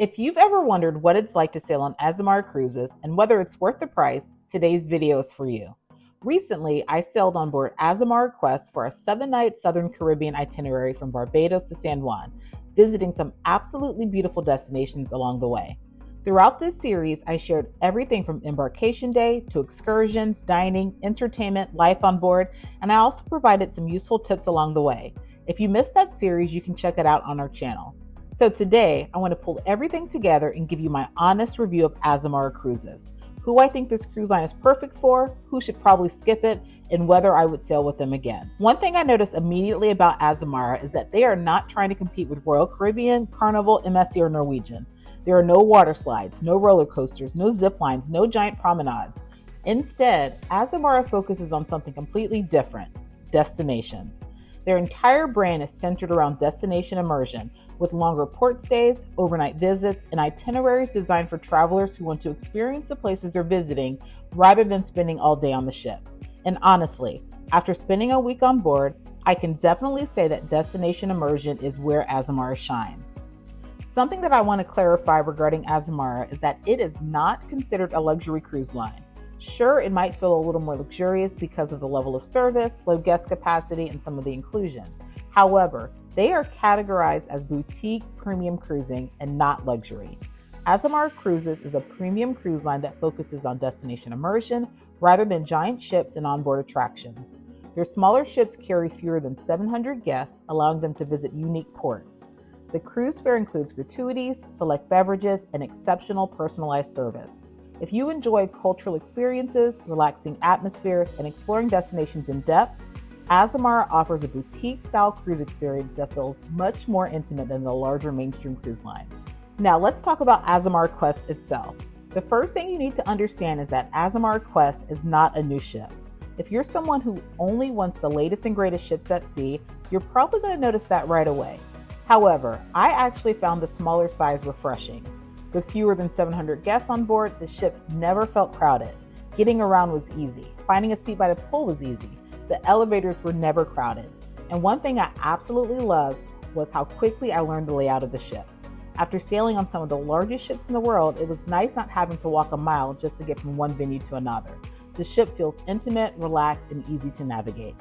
If you've ever wondered what it's like to sail on Azamara Cruises and whether it's worth the price, today's video is for you. Recently, I sailed on board Azamara Quest for a 7-night Southern Caribbean itinerary from Barbados to San Juan, visiting some absolutely beautiful destinations along the way. Throughout this series, I shared everything from embarkation day to excursions, dining, entertainment, life on board, and I also provided some useful tips along the way. If you missed that series, you can check it out on our channel. So today, I want to pull everything together and give you my honest review of Azamara Cruises, who I think this cruise line is perfect for, who should probably skip it, and whether I would sail with them again. One thing I noticed immediately about Azamara is that they are not trying to compete with Royal Caribbean, Carnival, MSC, or Norwegian. There are no water slides, no roller coasters, no zip lines, no giant promenades. Instead, Azamara focuses on something completely different: destinations. Their entire brand is centered around destination immersion, with longer port stays, overnight visits, and itineraries designed for travelers who want to experience the places they're visiting rather than spending all day on the ship. And honestly, after spending a week on board, I can definitely say that destination immersion is where Azamara shines. Something that I want to clarify regarding Azamara is that it is not considered a luxury cruise line. Sure, it might feel a little more luxurious because of the level of service, low guest capacity, and some of the inclusions. However, they are categorized as boutique premium cruising and not luxury. Azamara Cruises is a premium cruise line that focuses on destination immersion rather than giant ships and onboard attractions. Their smaller ships carry fewer than 700 guests, allowing them to visit unique ports. The cruise fare includes gratuities, select beverages, and exceptional personalized service. If you enjoy cultural experiences, relaxing atmospheres, and exploring destinations in depth, Azamara offers a boutique-style cruise experience that feels much more intimate than the larger mainstream cruise lines. Now let's talk about Azamara Quest itself. The first thing you need to understand is that Azamara Quest is not a new ship. If you're someone who only wants the latest and greatest ships at sea, you're probably going to notice that right away. However, I actually found the smaller size refreshing. With fewer than 700 guests on board, the ship never felt crowded. Getting around was easy. Finding a seat by the pool was easy. The elevators were never crowded. And one thing I absolutely loved was how quickly I learned the layout of the ship. After sailing on some of the largest ships in the world, it was nice not having to walk a mile just to get from one venue to another. The ship feels intimate, relaxed, and easy to navigate.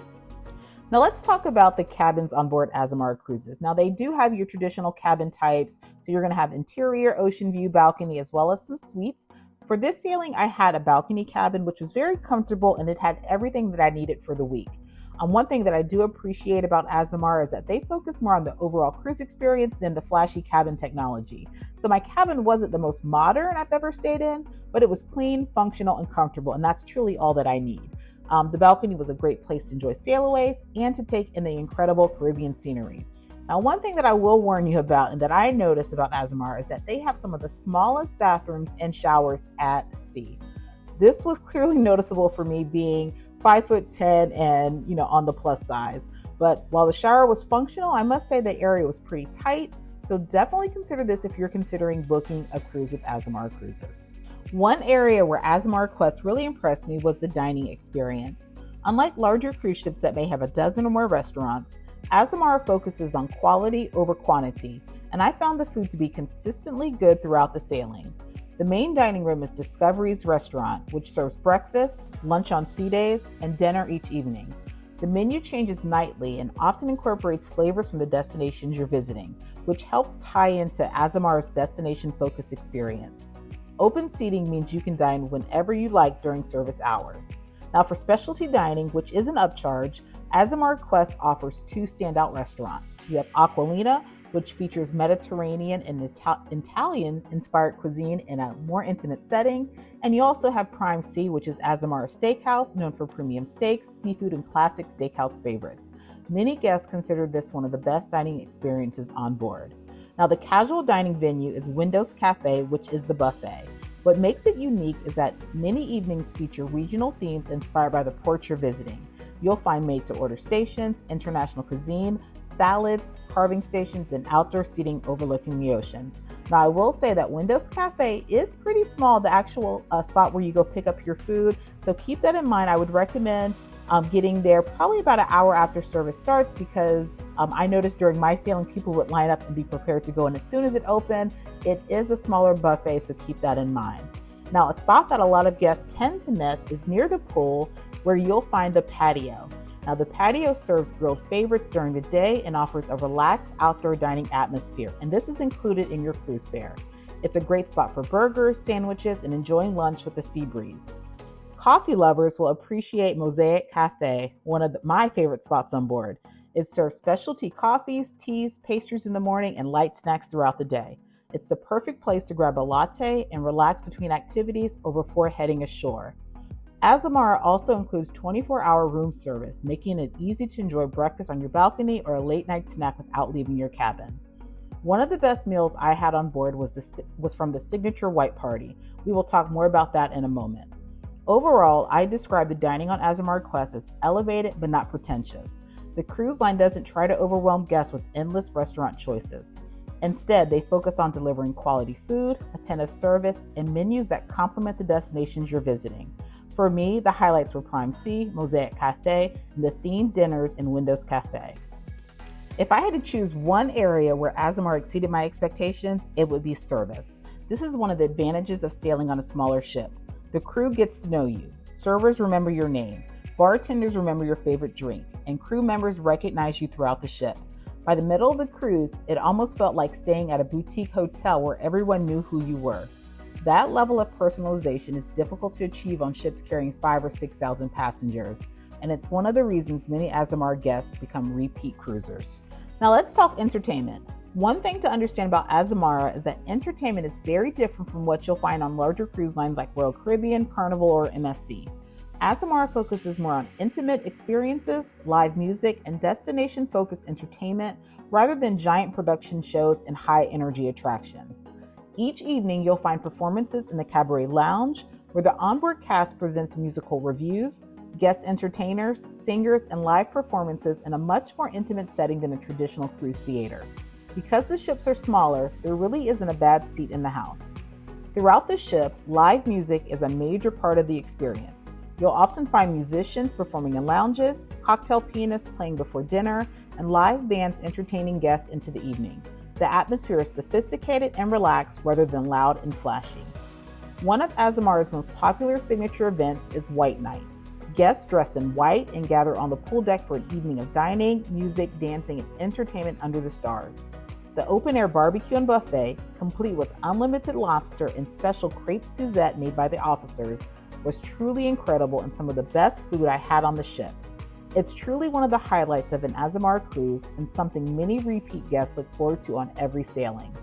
Now let's talk about the cabins on board Azamara Cruises. Now they do have your traditional cabin types, so you're going to have interior, ocean view, balcony, as well as some suites. For this sailing, I had a balcony cabin, which was very comfortable, and it had everything that I needed for the week. One thing that I do appreciate about Azamara is that they focus more on the overall cruise experience than the flashy cabin technology. So my cabin wasn't the most modern I've ever stayed in, but it was clean, functional, and comfortable, and that's truly all that I need. The balcony was a great place to enjoy sailaways and to take in the incredible Caribbean scenery. Now, one thing that I will warn you about and that I noticed about Azamara is that they have some of the smallest bathrooms and showers at sea. This was clearly noticeable for me being 5'10" and, on the plus size. But while the shower was functional, I must say the area was pretty tight. So definitely consider this if you're considering booking a cruise with Azamara Cruises. One area where Azamara Quest really impressed me was the dining experience. Unlike larger cruise ships that may have a dozen or more restaurants, Azamara focuses on quality over quantity, and I found the food to be consistently good throughout the sailing. The main dining room is Discovery's restaurant, which serves breakfast, lunch on sea days, and dinner each evening. The menu changes nightly and often incorporates flavors from the destinations you're visiting, which helps tie into Azamara's destination-focused experience. Open seating means you can dine whenever you like during service hours. Now for specialty dining, which is an upcharge, Azamara Quest offers 2 standout restaurants. You have Aquilina, which features Mediterranean and Italian-inspired cuisine in a more intimate setting. And you also have Prime Sea, which is Azamara Steakhouse, known for premium steaks, seafood, and classic steakhouse favorites. Many guests consider this one of the best dining experiences on board. Now, the casual dining venue is Windows Cafe, which is the buffet. What makes it unique is that many evenings feature regional themes inspired by the port you're visiting. You'll find made-to-order stations, international cuisine, salads, carving stations, and outdoor seating overlooking the ocean. Now, I will say that Windows Cafe is pretty small, the actual spot where you go pick up your food. So keep that in mind. I would recommend getting there probably about an hour after service starts because I noticed during my sailing, people would line up and be prepared to go in as soon as it opened. It is a smaller buffet, so keep that in mind. Now, a spot that a lot of guests tend to miss is near the pool, where you'll find the patio. Now, the patio serves grilled favorites during the day and offers a relaxed outdoor dining atmosphere, and this is included in your cruise fare. It's a great spot for burgers, sandwiches, and enjoying lunch with the sea breeze. Coffee lovers will appreciate Mosaic Cafe, one of my favorite spots on board. It serves specialty coffees, teas, pastries in the morning, and light snacks throughout the day. It's the perfect place to grab a latte and relax between activities or before heading ashore. Azamara also includes 24-hour room service, making it easy to enjoy breakfast on your balcony or a late-night snack without leaving your cabin. One of the best meals I had on board was from the signature white party. We will talk more about that in a moment. Overall, I describe the dining on Azamara Quest as elevated but not pretentious. The cruise line doesn't try to overwhelm guests with endless restaurant choices. Instead, they focus on delivering quality food, attentive service, and menus that complement the destinations you're visiting. For me, the highlights were Prime Sea, Mosaic Cafe, and the themed dinners in Windows Cafe. If I had to choose one area where Azamara exceeded my expectations, it would be service. This is one of the advantages of sailing on a smaller ship. The crew gets to know you, servers remember your name, bartenders remember your favorite drink, and crew members recognize you throughout the ship. By the middle of the cruise, it almost felt like staying at a boutique hotel where everyone knew who you were. That level of personalization is difficult to achieve on ships carrying 5,000 or 6,000 passengers, and it's one of the reasons many Azamara guests become repeat cruisers. Now let's talk entertainment. One thing to understand about Azamara is that entertainment is very different from what you'll find on larger cruise lines like Royal Caribbean, Carnival, or MSC. Azamara focuses more on intimate experiences, live music, and destination-focused entertainment rather than giant production shows and high-energy attractions. Each evening, you'll find performances in the Cabaret Lounge, where the onboard cast presents musical reviews, guest entertainers, singers, and live performances in a much more intimate setting than a traditional cruise theater. Because the ships are smaller, there really isn't a bad seat in the house. Throughout the ship, live music is a major part of the experience. You'll often find musicians performing in lounges, cocktail pianists playing before dinner, and live bands entertaining guests into the evening. The atmosphere is sophisticated and relaxed rather than loud and flashy. One of Azamara's most popular signature events is White Night. Guests dress in white and gather on the pool deck for an evening of dining, music, dancing, and entertainment under the stars. The open-air barbecue and buffet, complete with unlimited lobster and special crepe Suzette made by the officers, was truly incredible and some of the best food I had on the ship. It's truly one of the highlights of an Azamara cruise and something many repeat guests look forward to on every sailing.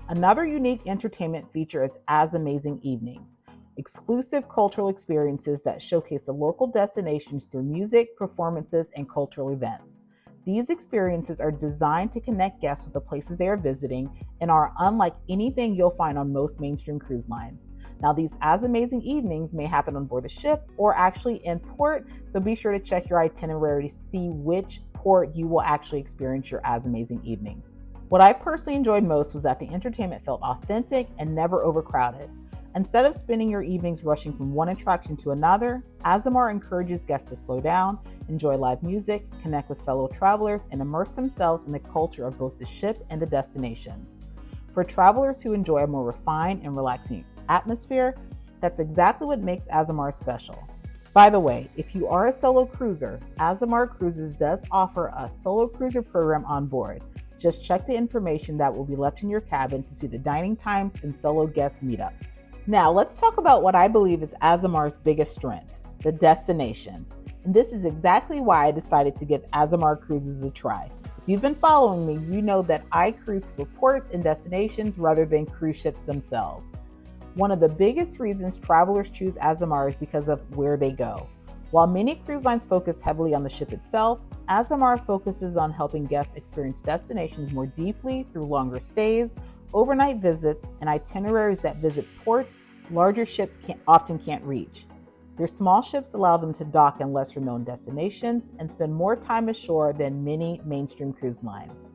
Another unique entertainment feature is AzAmazing evenings, exclusive cultural experiences that showcase the local destinations through music, performances, and cultural events. These experiences are designed to connect guests with the places they are visiting and are unlike anything you'll find on most mainstream cruise lines. Now, these AzAmazing evenings may happen on board the ship or actually in port, so be sure to check your itinerary to see which port you will actually experience your AzAmazing evenings. What I personally enjoyed most was that the entertainment felt authentic and never overcrowded. Instead of spending your evenings rushing from one attraction to another, Azamara encourages guests to slow down, enjoy live music, connect with fellow travelers, and immerse themselves in the culture of both the ship and the destinations. For travelers who enjoy a more refined and relaxing atmosphere, that's exactly what makes Azamara special. By the way, if you are a solo cruiser, Azamara Cruises does offer a solo cruiser program on board. Just check the information that will be left in your cabin to see the dining times and solo guest meetups. Now, let's talk about what I believe is Azamara's biggest strength, the destinations. And this is exactly why I decided to give Azamara Cruises a try. If you've been following me, you know that I cruise for ports and destinations rather than cruise ships themselves. One of the biggest reasons travelers choose Azamara is because of where they go. While many cruise lines focus heavily on the ship itself, Azamara focuses on helping guests experience destinations more deeply through longer stays, overnight visits, and itineraries that visit ports larger ships often can't reach. Their small ships allow them to dock in lesser-known destinations and spend more time ashore than many mainstream cruise lines.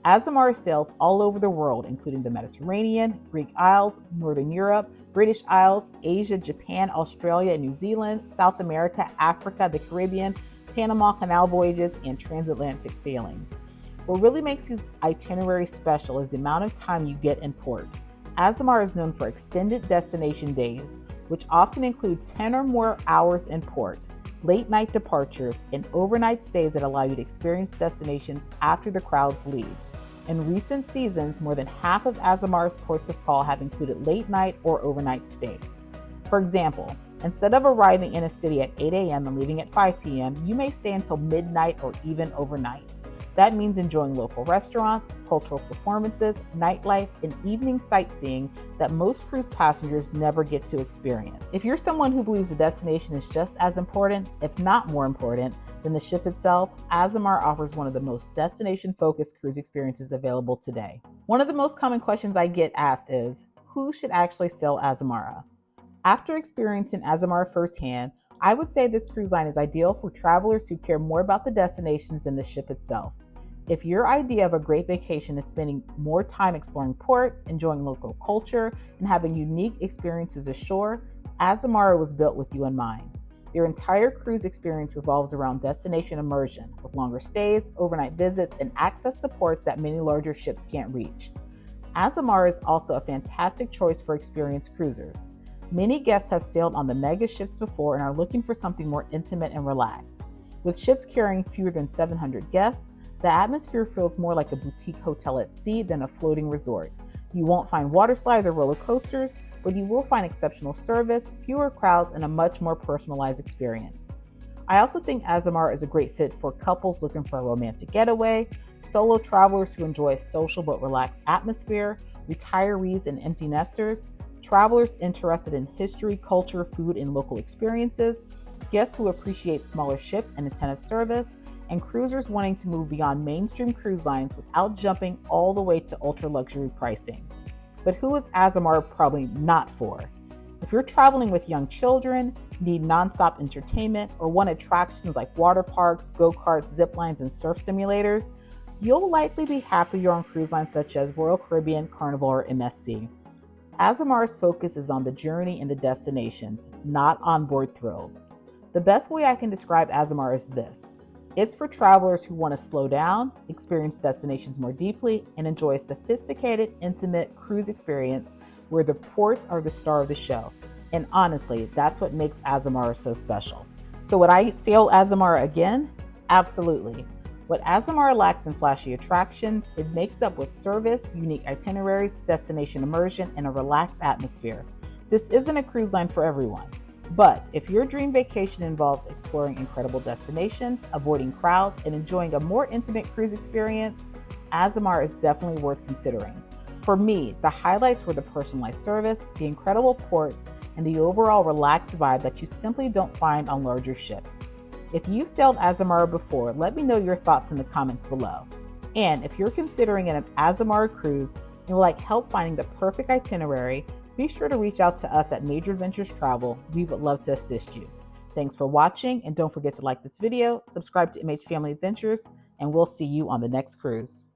Azamara sails all over the world, including the Mediterranean, Greek Isles, Northern Europe, British Isles, Asia, Japan, Australia, and New Zealand, South America, Africa, the Caribbean, Panama Canal voyages, and transatlantic sailings. What really makes these itineraries special is the amount of time you get in port. Azamara is known for extended destination days, which often include 10 or more hours in port, late night departures, and overnight stays that allow you to experience destinations after the crowds leave. In recent seasons, more than half of Azamara's ports of call have included late night or overnight stays. For example, instead of arriving in a city at 8 a.m. and leaving at 5 p.m., you may stay until midnight or even overnight. That means enjoying local restaurants, cultural performances, nightlife, and evening sightseeing that most cruise passengers never get to experience. If you're someone who believes the destination is just as important, if not more important, than the ship itself, Azamara offers one of the most destination-focused cruise experiences available today. One of the most common questions I get asked is, who should actually sail Azamara? After experiencing Azamara firsthand, I would say this cruise line is ideal for travelers who care more about the destinations than the ship itself. If your idea of a great vacation is spending more time exploring ports, enjoying local culture, and having unique experiences ashore, Azamara was built with you in mind. Their entire cruise experience revolves around destination immersion, with longer stays, overnight visits, and access to ports that many larger ships can't reach. Azamara is also a fantastic choice for experienced cruisers. Many guests have sailed on the mega ships before and are looking for something more intimate and relaxed. With ships carrying fewer than 700 guests, the atmosphere feels more like a boutique hotel at sea than a floating resort. You won't find water slides or roller coasters, but you will find exceptional service, fewer crowds, and a much more personalized experience. I also think Azamara is a great fit for couples looking for a romantic getaway, solo travelers who enjoy a social but relaxed atmosphere, retirees and empty nesters, travelers interested in history, culture, food, and local experiences, guests who appreciate smaller ships and attentive service, and cruisers wanting to move beyond mainstream cruise lines without jumping all the way to ultra-luxury pricing. But who is Azamara probably not for? If you're traveling with young children, need nonstop entertainment, or want attractions like water parks, go-karts, zip lines, and surf simulators, you'll likely be happier on cruise lines such as Royal Caribbean, Carnival, or MSC. Azamara's focus is on the journey and the destinations, not onboard thrills. The best way I can describe Azamara is this. It's for travelers who want to slow down, experience destinations more deeply, and enjoy a sophisticated, intimate cruise experience where the ports are the star of the show. And honestly, that's what makes Azamara so special. So would I sail Azamara again? Absolutely. What Azamara lacks in flashy attractions, it makes up with service, unique itineraries, destination immersion, and a relaxed atmosphere. This isn't a cruise line for everyone. But if your dream vacation involves exploring incredible destinations, avoiding crowds, and enjoying a more intimate cruise experience, Azamara is definitely worth considering. For me, the highlights were the personalized service, the incredible ports, and the overall relaxed vibe that you simply don't find on larger ships. If you've sailed Azamara before, let me know your thoughts in the comments below. And if you're considering an Azamara cruise and would like help finding the perfect itinerary, be sure to reach out to us at Major Adventures Travel. We would love to assist you. Thanks for watching, and don't forget to like this video, subscribe to MH Family Adventures, and we'll see you on the next cruise.